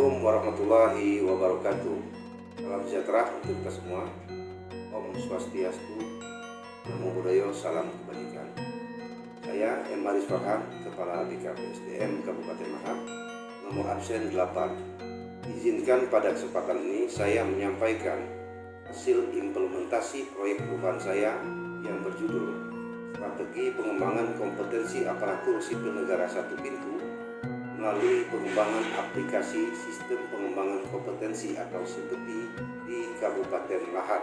Assalamualaikum warahmatullahi wabarakatuh. Salam sejahtera untuk kita semua. Om Swastiastu, Namo Buddhaya, salam kebajikan. Saya M. Aris Farhan, Kepala BKPSDM Kabupaten Lahat, nomor absen 8. Izinkan pada kesempatan ini saya menyampaikan hasil implementasi proyek perubahan saya yang berjudul Strategi Pengembangan Kompetensi Aparatur Sipil Negara Satu Pintu melalui pengembangan aplikasi Sistem Pengembangan Kompetensi atau SIPETI di Kabupaten Lahat.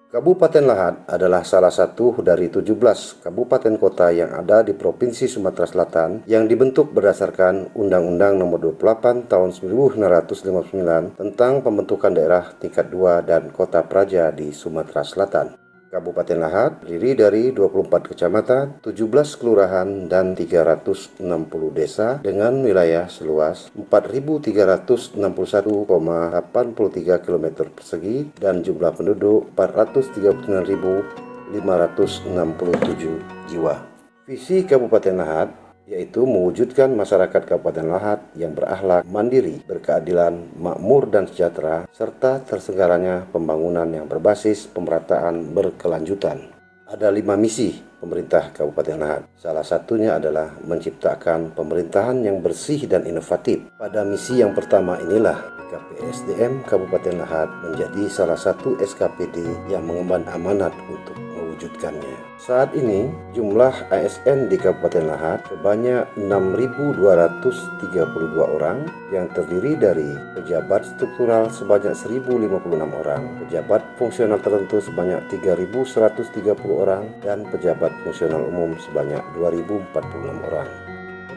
Kabupaten Lahat adalah salah satu dari 17 kabupaten kota yang ada di Provinsi Sumatera Selatan yang dibentuk berdasarkan Undang-Undang Nomor 28 Tahun 1959 tentang pembentukan daerah tingkat 2 dan kota praja di Sumatera Selatan. Kabupaten Lahat terdiri dari 24 kecamatan, 17 kelurahan, dan 360 desa dengan wilayah seluas 4.361,83 km persegi dan jumlah penduduk 439.567 jiwa. Visi Kabupaten Lahat yaitu mewujudkan masyarakat Kabupaten Lahat yang berakhlak, mandiri, berkeadilan, makmur dan sejahtera, serta terselenggaranya pembangunan yang berbasis pemerataan berkelanjutan. Ada 5 misi pemerintah Kabupaten Lahat. Salah satunya adalah menciptakan pemerintahan yang bersih dan inovatif. Pada misi yang pertama inilah BKPSDM Kabupaten Lahat menjadi salah satu SKPD yang mengemban amanat untuk mewujudkannya. Saat ini jumlah ASN di Kabupaten Lahat sebanyak 6.232 orang yang terdiri dari pejabat struktural sebanyak 1.056 orang, pejabat fungsional tertentu sebanyak 3.130 orang, dan pejabat fungsional umum sebanyak 2.046 orang.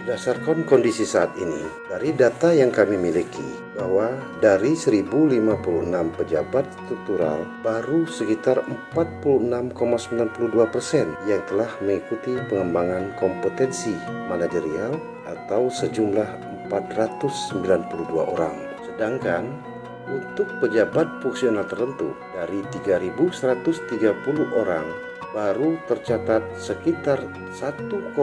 Berdasarkan kondisi saat ini, dari data yang kami miliki, bahwa dari 1056 pejabat struktural, baru sekitar 46,92% yang telah mengikuti pengembangan kompetensi manajerial atau sejumlah 492 orang. Sedangkan untuk pejabat fungsional tertentu, dari 3.130 orang, baru tercatat sekitar 1,90%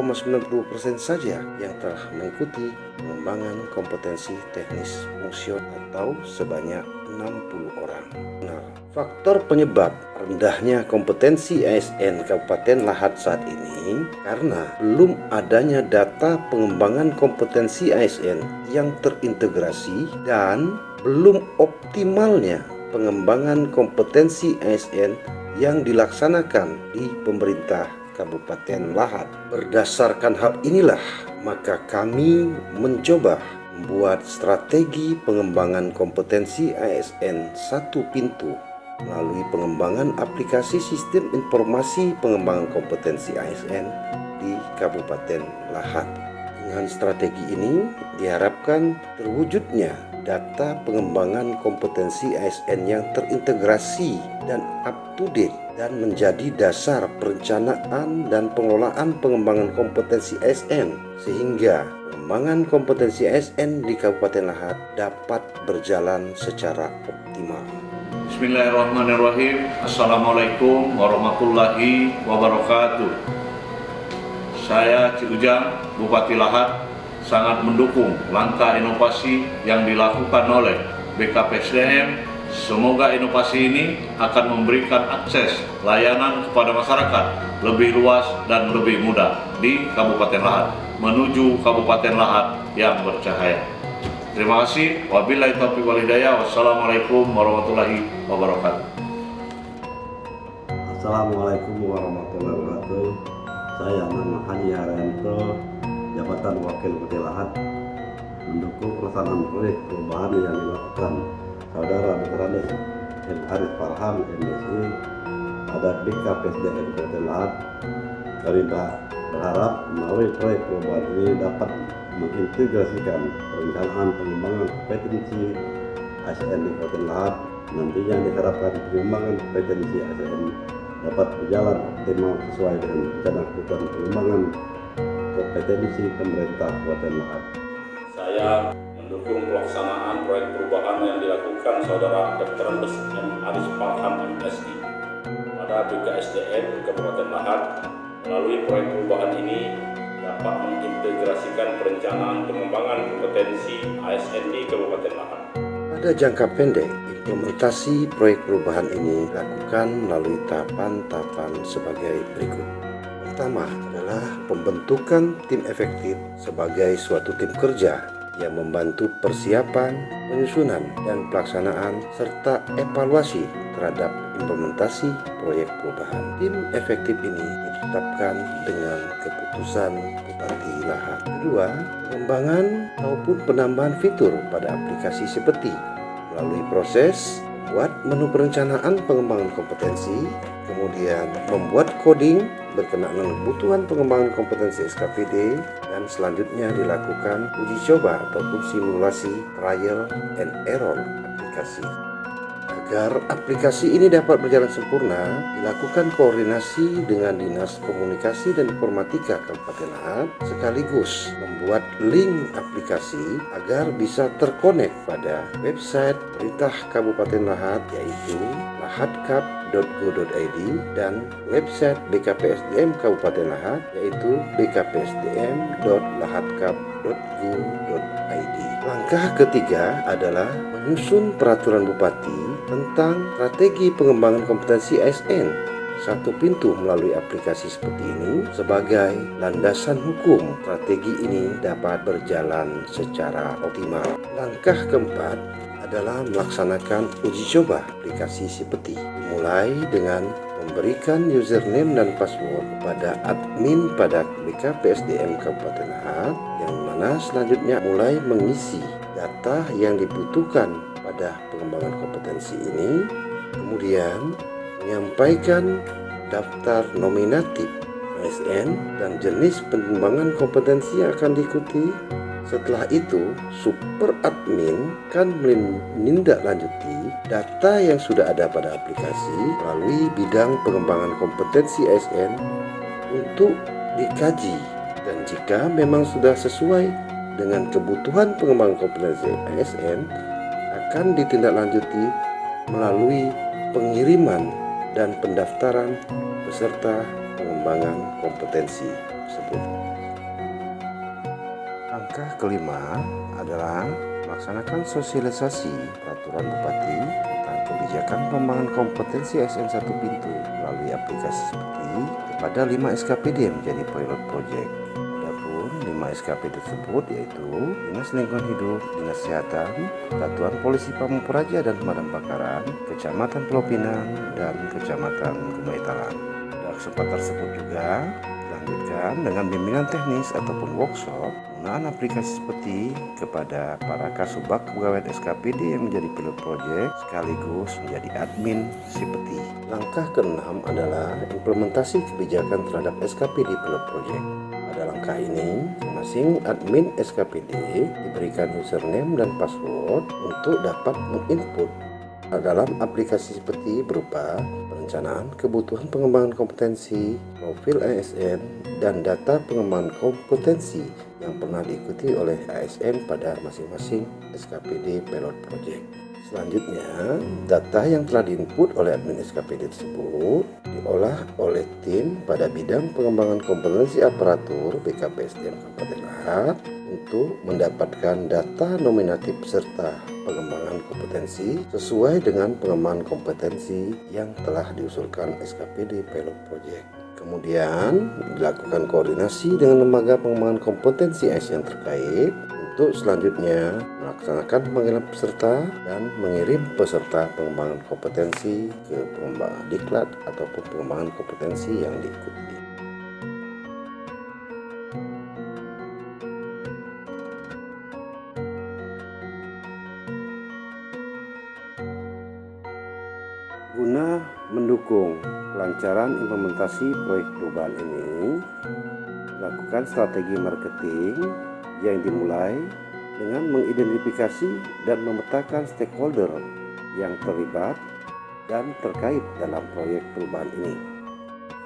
saja yang telah mengikuti pengembangan kompetensi teknis fungsional atau sebanyak 60 orang. Nah, faktor penyebab rendahnya kompetensi ASN Kabupaten Lahat saat ini karena belum adanya data pengembangan kompetensi ASN yang terintegrasi dan belum optimalnya pengembangan kompetensi ASN yang dilaksanakan di pemerintah Kabupaten Lahat. Berdasarkan hal inilah, maka kami mencoba membuat strategi pengembangan kompetensi ASN Satu Pintu melalui pengembangan aplikasi Sistem Informasi Pengembangan Kompetensi ASN di Kabupaten Lahat. Dengan strategi ini diharapkan terwujudnya data pengembangan kompetensi ASN yang terintegrasi dan up-to-date dan menjadi dasar perencanaan dan pengelolaan pengembangan kompetensi ASN sehingga pengembangan kompetensi ASN di Kabupaten Lahat dapat berjalan secara optimal. Bismillahirrahmanirrahim. Assalamualaikum warahmatullahi wabarakatuh. Saya Ci Ujang, Bupati Lahat, sangat mendukung langkah inovasi yang dilakukan oleh BKPSDM. Semoga inovasi ini akan memberikan akses layanan kepada masyarakat lebih luas dan lebih mudah di Kabupaten Lahat menuju Kabupaten Lahat yang bercahaya. Terima kasih. Wabillahi taufiq wal hidayah. Wassalamualaikum warahmatullahi wabarakatuh. Assalamualaikum warahmatullahi wabarakatuh. Saya nama Haji Haryanto, Jabatan Wakil Bupati Lahat, mendukung pelaksanaan proyek perubahan yang dilakukan Saudara Dr. M. Aris Farhan, MSI, ada BKPSDM Kabupaten Lahat. Kami berharap melalui proyek perubahan ini dapat mengintegrasikan perencanaan pengembangan kompetensi ASN di Kabupaten Lahat. Nantinya diharapkan pengembangan kompetensi ASN dapat berjalan optimal sesuai dengan rencana kebutuhan pengembangan kompetensi pemerintah Kabupaten Lahat. Saya mendukung pelaksanaan proyek perubahan yang dilakukan Saudara Dr. M. Aris Farhan, MSI, pada BKSDM Kabupaten Lahat. Melalui proyek perubahan ini dapat mengintegrasikan perencanaan pengembangan kompetensi ASN di Kabupaten Lahat. Pada jangka pendek, implementasi proyek perubahan ini dilakukan melalui tahapan-tahapan sebagai berikut. Pertama adalah pembentukan tim efektif sebagai suatu tim kerja yang membantu persiapan, penyusunan, dan pelaksanaan serta evaluasi terhadap implementasi proyek perubahan. Tim efektif ini ditetapkan dengan keputusan Bupati Lahat. Kedua, pengembangan maupun penambahan fitur pada aplikasi seperti melalui proses membuat menu perencanaan pengembangan kompetensi, kemudian membuat coding berkenaan dengan kebutuhan pengembangan kompetensi SKPD, dan selanjutnya dilakukan uji coba ataupun simulasi trial and error aplikasi. Agar aplikasi ini dapat berjalan sempurna, dilakukan koordinasi dengan Dinas Komunikasi dan Informatika Kabupaten Lahat sekaligus membuat link aplikasi agar bisa terkonek pada website pemerintah Kabupaten Lahat, yaitu lahatkap.go.id, dan website BKPSDM Kabupaten Lahat, yaitu bkpsdm.lahatkap.go.id. Langkah ketiga adalah menyusun peraturan Bupati tentang strategi pengembangan kompetensi ASN satu pintu melalui aplikasi seperti ini sebagai landasan hukum. Strategi ini dapat berjalan secara optimal. Langkah keempat adalah melaksanakan uji coba aplikasi seperti dimulai dengan memberikan username dan password kepada admin pada BKPSDM Kabupaten Lahat, yang mana selanjutnya mulai mengisi data yang dibutuhkan pada pengembangan kompetensi ini, kemudian menyampaikan daftar nominatif ASN dan jenis pengembangan kompetensi yang akan diikuti. Setelah itu, super admin akan menindaklanjuti data yang sudah ada pada aplikasi melalui bidang pengembangan kompetensi ASN untuk dikaji, dan jika memang sudah sesuai dengan kebutuhan pengembangan kompetensi ASN, akan ditindaklanjuti melalui pengiriman dan pendaftaran peserta pengembangan kompetensi tersebut. Langkah kelima adalah melaksanakan sosialisasi peraturan Bupati tentang kebijakan pengembangan kompetensi ASN satu pintu melalui aplikasi seperti kepada 5 SKPD yang menjadi pilot project. Adapun 5 SKPD tersebut yaitu Dinas Lingkungan Hidup, Dinas Kesehatan, Satuan Polisi Pamung Praja dan Pemadam Kebakaran, Kecamatan Pulau Pinang, dan Kecamatan Gumbaitalan. Pada kesempatan tersebut juga dilanjutkan dengan bimbingan teknis ataupun workshop penggunaan aplikasi seperti kepada para kasubag kepegawaian SKPD yang menjadi pilot project sekaligus menjadi admin seperti. Langkah keenam adalah implementasi kebijakan terhadap SKPD pilot project. Pada langkah ini, masing-masing admin SKPD diberikan username dan password untuk dapat menginput dalam aplikasi seperti berupa perencanaan kebutuhan pengembangan kompetensi, profil ASN, dan data pengembangan kompetensi yang pernah diikuti oleh ASN pada masing-masing SKPD pilot project. Selanjutnya, data yang telah diinput oleh admin SKPD tersebut diolah oleh tim pada bidang pengembangan kompetensi aparatur BKPSDM Kabupaten Lahat untuk mendapatkan data nominatif serta pengembangan kompetensi sesuai dengan pengembangan kompetensi yang telah diusulkan SKPD pilot project. Kemudian dilakukan koordinasi dengan lembaga pengembangan kompetensi ASN terkait untuk selanjutnya melaksanakan pemanggilan peserta dan mengirim peserta pengembangan kompetensi ke pengembangan diklat ataupun pengembangan kompetensi yang diikuti. Guna mendukung kelancaran implementasi proyek perubahan ini, lakukan strategi marketing yang dimulai dengan mengidentifikasi dan memetakan stakeholder yang terlibat dan terkait dalam proyek perubahan ini.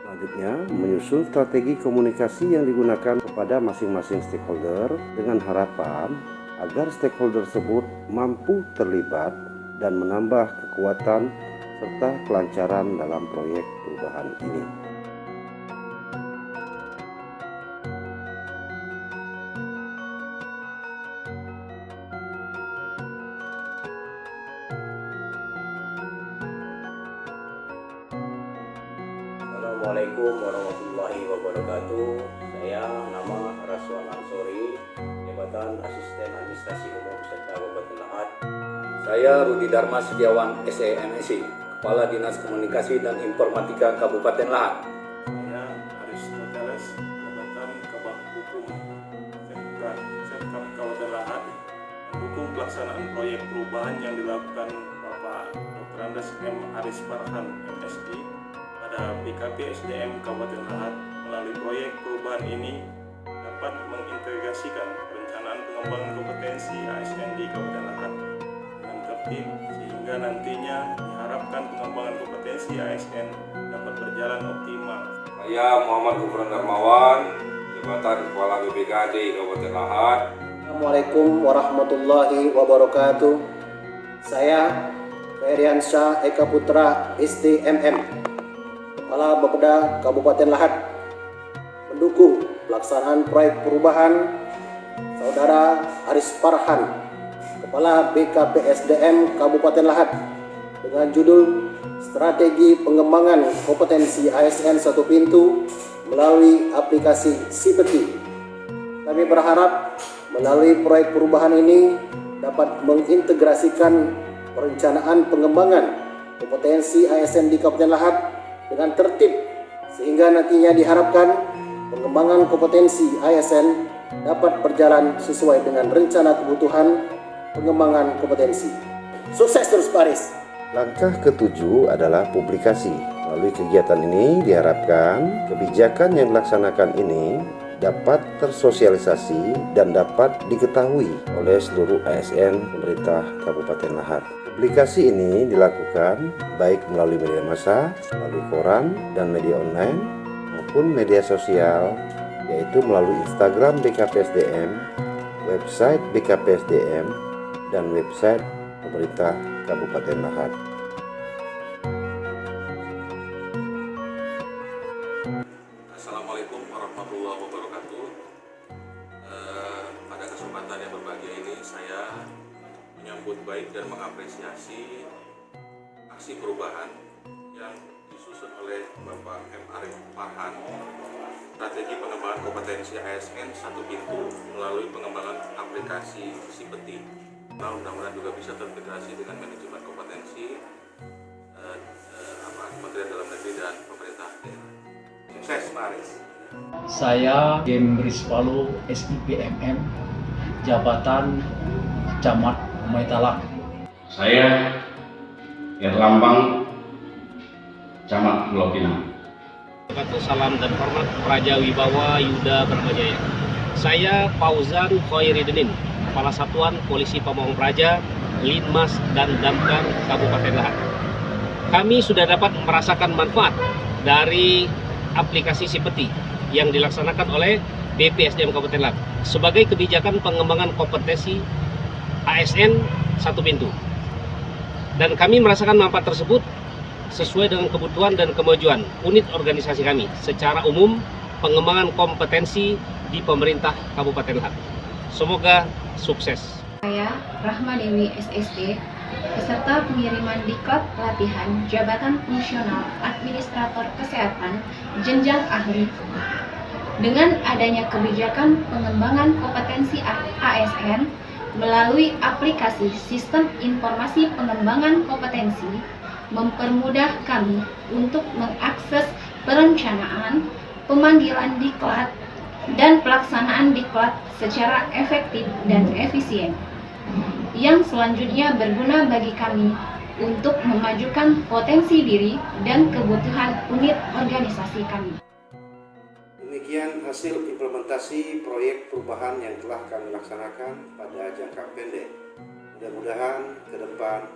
Selanjutnya, menyusun strategi komunikasi yang digunakan kepada masing-masing stakeholder dengan harapan agar stakeholder tersebut mampu terlibat dan menambah kekuatan serta kelancaran dalam proyek perubahan ini. Assalamualaikum warahmatullahi wabarakatuh. Saya nama Raswan Ansori, jabatan Asisten Administrasi Umum Serta Kabupaten Lahat. Saya Rudi Dharma Setiawan, SEMSI, Kepala Dinas Komunikasi dan Informatika Kabupaten Lahat. Saya Aristoteles, jabatan Kabak Hukum Serkap Kabupaten Lahat, mendukung pelaksanaan proyek perubahan yang dilakukan Bapak Dr. Andes M. Aris Farhan, MSI, pada BKP SDM Kabupaten Lahat. Melalui proyek perubahan ini dapat mengintegrasikan perencanaan pengembangan kompetensi ASN di Kabupaten Lahat dengan tertib, sehingga nantinya diharapkan pengembangan kompetensi ASN dapat berjalan optimal. Saya Muhammad Gufron Darmawan, jabatan Kepala BPKD Kabupaten Lahat. Assalamualaikum warahmatullahi wabarakatuh. Saya Feriansyah Eka Putra, STMM, Kepala Bapeda Kabupaten Lahat, mendukung pelaksanaan proyek perubahan Saudara Aris Farhan, Kepala BKPSDM Kabupaten Lahat, dengan judul Strategi Pengembangan Kompetensi ASN Satu Pintu melalui aplikasi Sipeti. Kami berharap melalui proyek perubahan ini dapat mengintegrasikan perencanaan pengembangan kompetensi ASN di Kabupaten Lahat dengan tertib, sehingga nantinya diharapkan pengembangan kompetensi ASN dapat berjalan sesuai dengan rencana kebutuhan pengembangan kompetensi. Sukses terus Pak Aris. Langkah ketujuh adalah publikasi. Melalui kegiatan ini diharapkan kebijakan yang dilaksanakan ini dapat tersosialisasi dan dapat diketahui oleh seluruh ASN pemerintah Kabupaten Lahat. Publikasi ini dilakukan baik melalui media massa, melalui koran dan media online, maupun media sosial, yaitu melalui Instagram BKPSDM, website BKPSDM, dan website pemerintah Kabupaten Lahat. Assalamualaikum warahmatullahi wabarakatuh. Pada kesempatan yang berbahagia ini saya menyambut baik dan mengapresiasi aksi perubahan yang disusun oleh Bapak M. Aris Farhan, strategi pengembangan kompetensi ASN Satu Pintu melalui pengembangan aplikasi Sipeti. Mudah-mudahan juga bisa terintegrasi dengan manajemen kompetensi Kementerian Dalam Negeri dan pemerintah daerah. Sukses Pak Aris. Saya Gemris Palu, SIPMM, jabatan Camat Umaitalak. Saya Erlambang, Camat Pulau Pinang. Salam dan hormat Praja Wibawa Yuda Bramajaya. Saya Fauzan Khairidin, Kepala Satuan Polisi Pamong Praja, Linmas dan Damkar Kabupaten Lahat. Kami sudah dapat merasakan manfaat dari aplikasi Sipeti yang dilaksanakan oleh BPSDM Kabupaten Lahat sebagai kebijakan pengembangan kompetensi ASN Satu Pintu. Dan kami merasakan manfaat tersebut sesuai dengan kebutuhan dan kemajuan unit organisasi kami secara umum pengembangan kompetensi di pemerintah Kabupaten Lahat. Semoga sukses. Saya Rahma Dewi SSD, peserta pengiriman diklat pelatihan Jabatan Fungsional Administrator Kesehatan Jenjang Ahli. Dengan adanya kebijakan pengembangan kompetensi ASN melalui aplikasi Sistem Informasi Pengembangan Kompetensi, mempermudah kami untuk mengakses perencanaan, pemanggilan diklat, dan pelaksanaan diklat secara efektif dan efisien, yang selanjutnya berguna bagi kami untuk memajukan potensi diri dan kebutuhan unit organisasi kami. Demikian hasil implementasi proyek perubahan yang telah kami laksanakan pada jangka pendek. Mudah-mudahan ke depan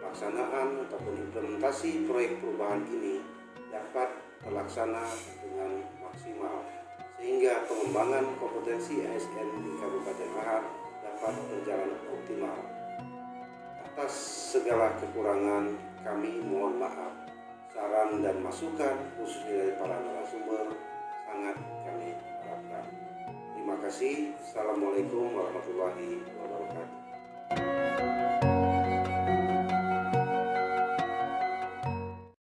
pelaksanaan ataupun implementasi proyek perubahan ini dapat terlaksana dengan maksimal, sehingga pengembangan kompetensi ASN di Kabupaten Lahat dapat berjalan optimal. Atas segala kekurangan kami mohon maaf. Saran dan masukan khususnya dari para narasumber sangat kami harapkan. Terima kasih. Assalamualaikum warahmatullahi wabarakatuh.